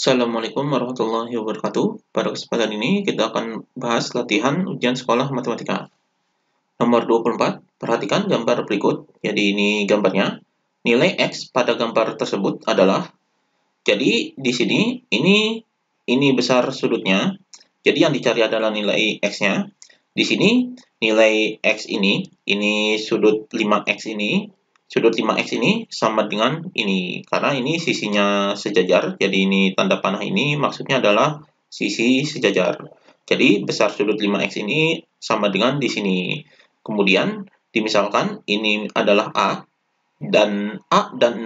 Assalamualaikum warahmatullahi wabarakatuh. Pada kesempatan ini kita akan bahas latihan ujian sekolah matematika. Nomor 24, perhatikan gambar berikut. Jadi ini gambarnya. Nilai X pada gambar tersebut adalah, jadi di sini ini besar sudutnya. Jadi yang dicari adalah nilai X-nya. Di sini nilai X ini sudut 5X ini. Sudut 5X ini sama dengan ini, karena ini sisinya sejajar, jadi ini tanda panah ini maksudnya adalah sisi sejajar. Jadi besar sudut 5X ini sama dengan di sini. Kemudian dimisalkan ini adalah A dan 60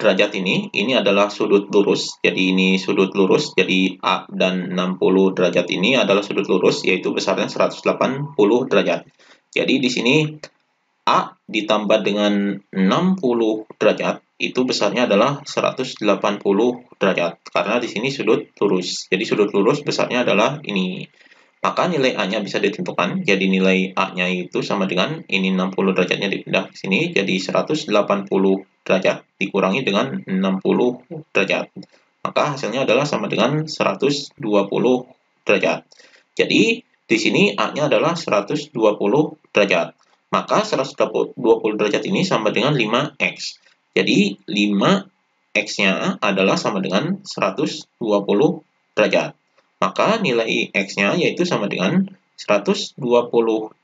derajat ini adalah sudut lurus. Jadi ini sudut lurus, jadi A dan 60 derajat ini adalah sudut lurus, yaitu besarnya 180 derajat. Jadi di sini A ditambah dengan 60 derajat itu besarnya adalah 180 derajat, karena di sini sudut lurus. Jadi sudut lurus besarnya adalah ini. Maka nilai A-nya bisa ditentukan. Jadi nilai A-nya itu sama dengan ini 60 derajatnya dipindah ke sini, jadi 180 derajat dikurangi dengan 60 derajat. Maka hasilnya adalah sama dengan 120 derajat. Jadi di sini A-nya adalah 120 derajat. Maka 120 derajat ini sama dengan 5X. Jadi 5X-nya adalah sama dengan 120 derajat. Maka nilai X-nya yaitu sama dengan 120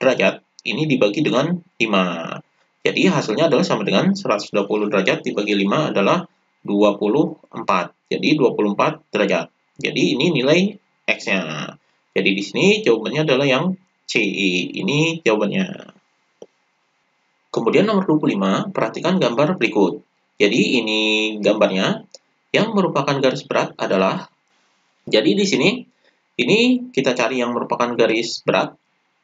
derajat ini dibagi dengan 5. Jadi hasilnya adalah sama dengan 120 derajat dibagi 5 adalah 24. Jadi 24 derajat. Jadi ini nilai X-nya. Jadi di sini jawabannya adalah yang C. Ini jawabannya. Kemudian nomor 25, perhatikan gambar berikut. Jadi ini gambarnya. Yang merupakan garis berat adalah, jadi di sini ini kita cari yang merupakan garis berat.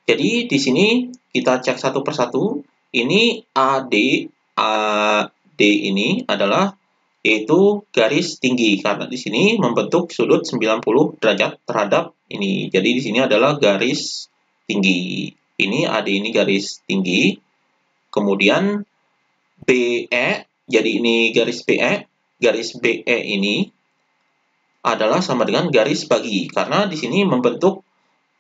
Jadi di sini kita cek satu persatu. Ini AD ini adalah yaitu garis tinggi, karena di sini membentuk sudut 90 derajat terhadap ini. Jadi di sini adalah garis tinggi. Ini AD ini garis tinggi. Kemudian BE, jadi ini garis BE. Garis BE ini adalah sama dengan garis bagi, karena di sini membentuk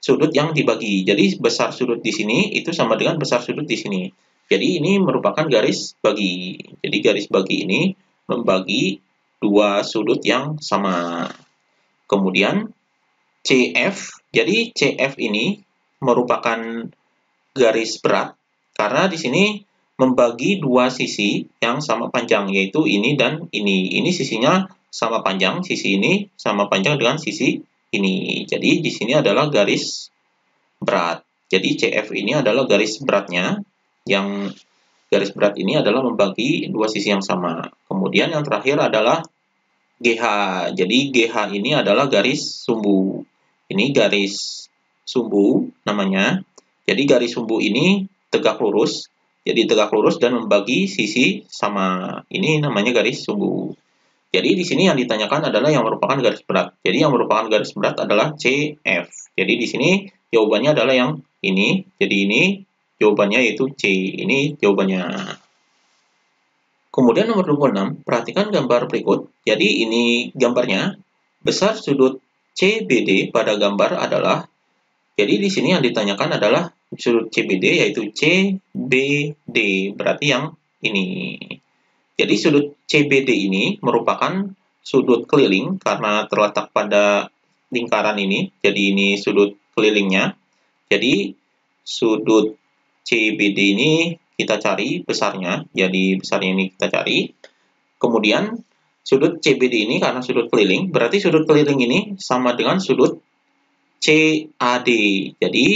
sudut yang dibagi. Jadi besar sudut di sini itu sama dengan besar sudut di sini. Jadi ini merupakan garis bagi. Jadi garis bagi ini membagi dua sudut yang sama. Kemudian CF, jadi CF ini merupakan garis berat karena di sini membagi dua sisi yang sama panjang, yaitu ini dan ini. Ini sisinya sama panjang, sisi ini sama panjang dengan sisi ini. Jadi di sini adalah garis berat. Jadi CF ini adalah garis beratnya, yang garis berat ini adalah membagi dua sisi yang sama. Kemudian yang terakhir adalah GH. Jadi GH ini adalah garis sumbu. Ini garis sumbu namanya. Jadi garis sumbu ini tegak lurus. Jadi tegak lurus dan membagi sisi sama. Ini namanya garis sumbu. Jadi di sini yang ditanyakan adalah yang merupakan garis berat. Jadi yang merupakan garis berat adalah CF. Jadi di sini jawabannya adalah yang ini. Jadi ini jawabannya yaitu C. Ini jawabannya. Kemudian nomor 26, perhatikan gambar berikut. Jadi ini gambarnya. Besar sudut CBD pada gambar adalah, jadi di sini yang ditanyakan adalah sudut CBD yaitu CBD, berarti yang ini. Jadi sudut CBD ini merupakan sudut keliling karena terletak pada lingkaran ini. Jadi ini sudut kelilingnya. Jadi sudut CBD ini kita cari besarnya. Jadi besarnya ini kita cari. Kemudian sudut CBD ini karena sudut keliling, berarti sudut keliling ini sama dengan sudut CAD. Jadi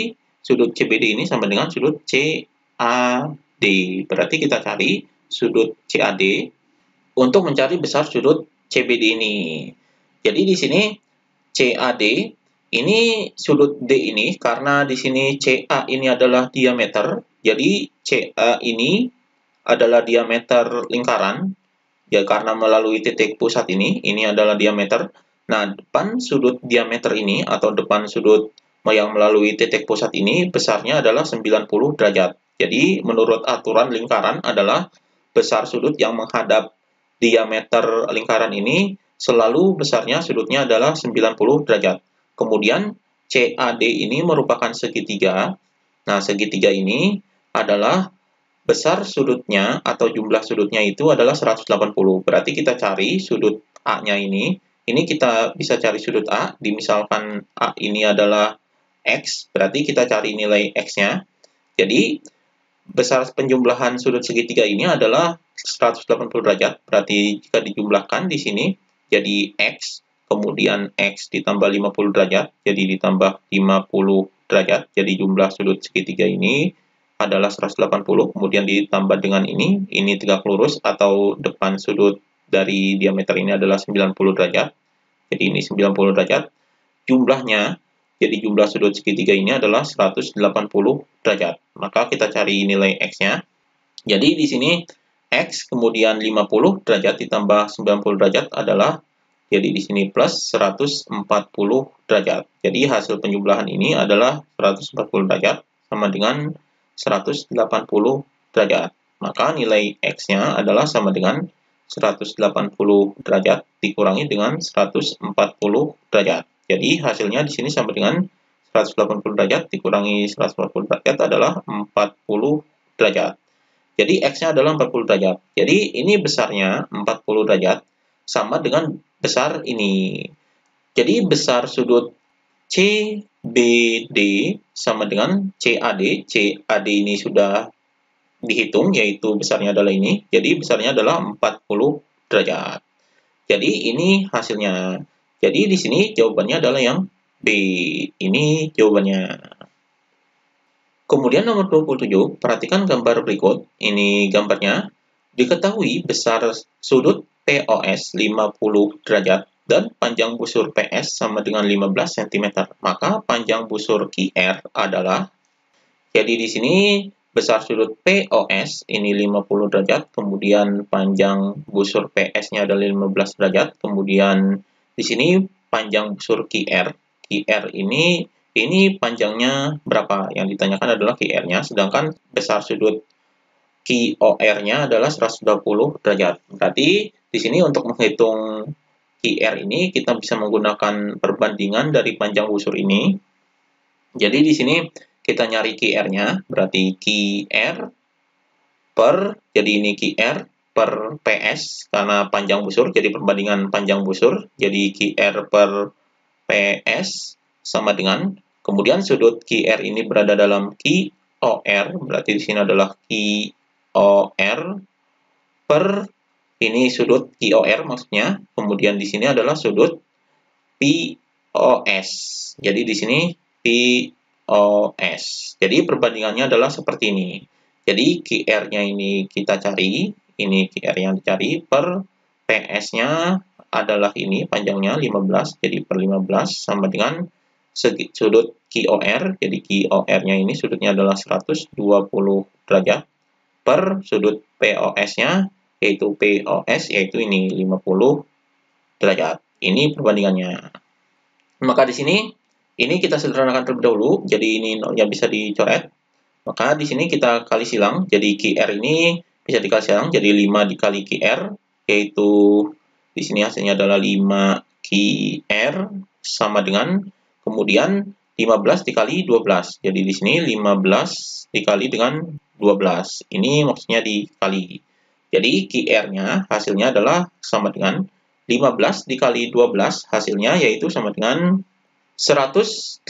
sudut CBD ini sama dengan sudut CAD. Berarti kita cari sudut CAD untuk mencari besar sudut CBD ini. Jadi di sini CAD ini sudut D ini, karena di sini CA ini adalah diameter. Jadi CA ini adalah diameter lingkaran. Ya, karena melalui titik pusat ini adalah diameter. Nah, depan sudut diameter ini atau depan sudut yang melalui titik pusat ini besarnya adalah 90 derajat. Jadi menurut aturan lingkaran adalah besar sudut yang menghadap diameter lingkaran ini selalu besarnya sudutnya adalah 90 derajat. Kemudian CAD ini merupakan segitiga. Nah, segitiga ini adalah besar sudutnya atau jumlah sudutnya itu adalah 180. Berarti kita cari sudut A-nya ini. Ini kita bisa cari sudut A, misalkan A ini adalah X, berarti kita cari nilai X-nya. Jadi, besar penjumlahan sudut segitiga ini adalah 180 derajat. Berarti jika dijumlahkan di sini jadi X, kemudian X ditambah 50 derajat, jadi ditambah 50 derajat. Jadi jumlah sudut segitiga ini adalah 180, kemudian ditambah dengan ini tegak lurus atau depan sudut dari diameter ini adalah 90 derajat. Jadi ini 90 derajat. Jumlahnya, jadi jumlah sudut segitiga ini adalah 180 derajat. Maka kita cari nilai X-nya. Jadi di sini X kemudian 50 derajat ditambah 90 derajat adalah, jadi di sini plus 140 derajat. Jadi hasil penjumlahan ini adalah 140 derajat sama dengan 180 derajat. Maka nilai X-nya adalah sama dengan 180 derajat dikurangi dengan 140 derajat. Jadi hasilnya di sini sama dengan 180 derajat dikurangi 140 derajat adalah 40 derajat. Jadi X-nya adalah 40 derajat. Jadi ini besarnya 40 derajat sama dengan besar ini. Jadi besar sudut CBD sama dengan CAD. CAD ini sudah dihitung, yaitu besarnya adalah ini. Jadi besarnya adalah 40 derajat. Jadi ini hasilnya. Jadi di sini jawabannya adalah yang B. Ini jawabannya. Kemudian nomor 27, perhatikan gambar berikut. Ini gambarnya. Diketahui besar sudut POS 50 derajat dan panjang busur PS sama dengan 15 cm. Maka panjang busur QR adalah, jadi di sini besar sudut POS ini 50 derajat, kemudian panjang busur PS-nya adalah 15 derajat, kemudian di sini panjang busur QR. QR ini panjangnya berapa? Yang ditanyakan adalah QR-nya, sedangkan besar sudut QOR-nya adalah 120 derajat. Berarti di sini untuk menghitung QR ini kita bisa menggunakan perbandingan dari panjang busur ini. Jadi di sini kita nyari QR-nya, berarti QR per, jadi ini QR per PS, karena panjang busur, jadi perbandingan panjang busur, jadi QR per PS sama dengan, kemudian sudut QR ini berada dalam QOR, berarti di sini adalah QOR per, ini sudut QOR maksudnya, kemudian di sini adalah sudut POS, jadi di sini POS. Jadi perbandingannya adalah seperti ini. Jadi QR-nya ini kita cari, ini QR yang dicari, per PS-nya adalah ini, panjangnya 15, jadi per 15 sama dengan sudut QOR, jadi QOR-nya ini sudutnya adalah 120 derajat, per sudut POS-nya, yaitu POS, yaitu ini 50 derajat. Ini perbandingannya. Maka di sini ini kita sederhanakan terlebih dahulu, jadi ini nolnya bisa dicoret. Maka di sini kita kali silang, jadi QR ini bisa dikali silang, jadi 5 dikali QR, yaitu di sini hasilnya adalah 5 QR sama dengan, kemudian 15 dikali 12. Jadi di sini 15 dikali dengan 12. Ini maksudnya dikali. Jadi QR-nya hasilnya adalah sama dengan 15 dikali 12, hasilnya yaitu sama dengan 180,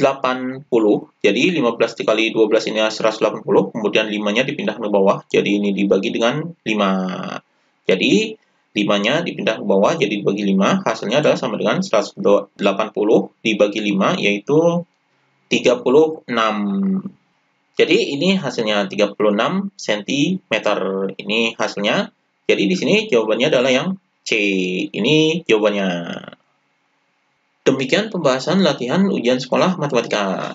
jadi 15 dikali 12 ini 180, kemudian 5-nya dipindah ke bawah, jadi ini dibagi dengan 5. Jadi 5-nya dipindah ke bawah, jadi dibagi 5, hasilnya adalah sama dengan 180 dibagi 5, yaitu 36. Jadi ini hasilnya 36 cm, ini hasilnya. Jadi di sini jawabannya adalah yang C, ini jawabannya. Demikian pembahasan latihan ujian sekolah matematika.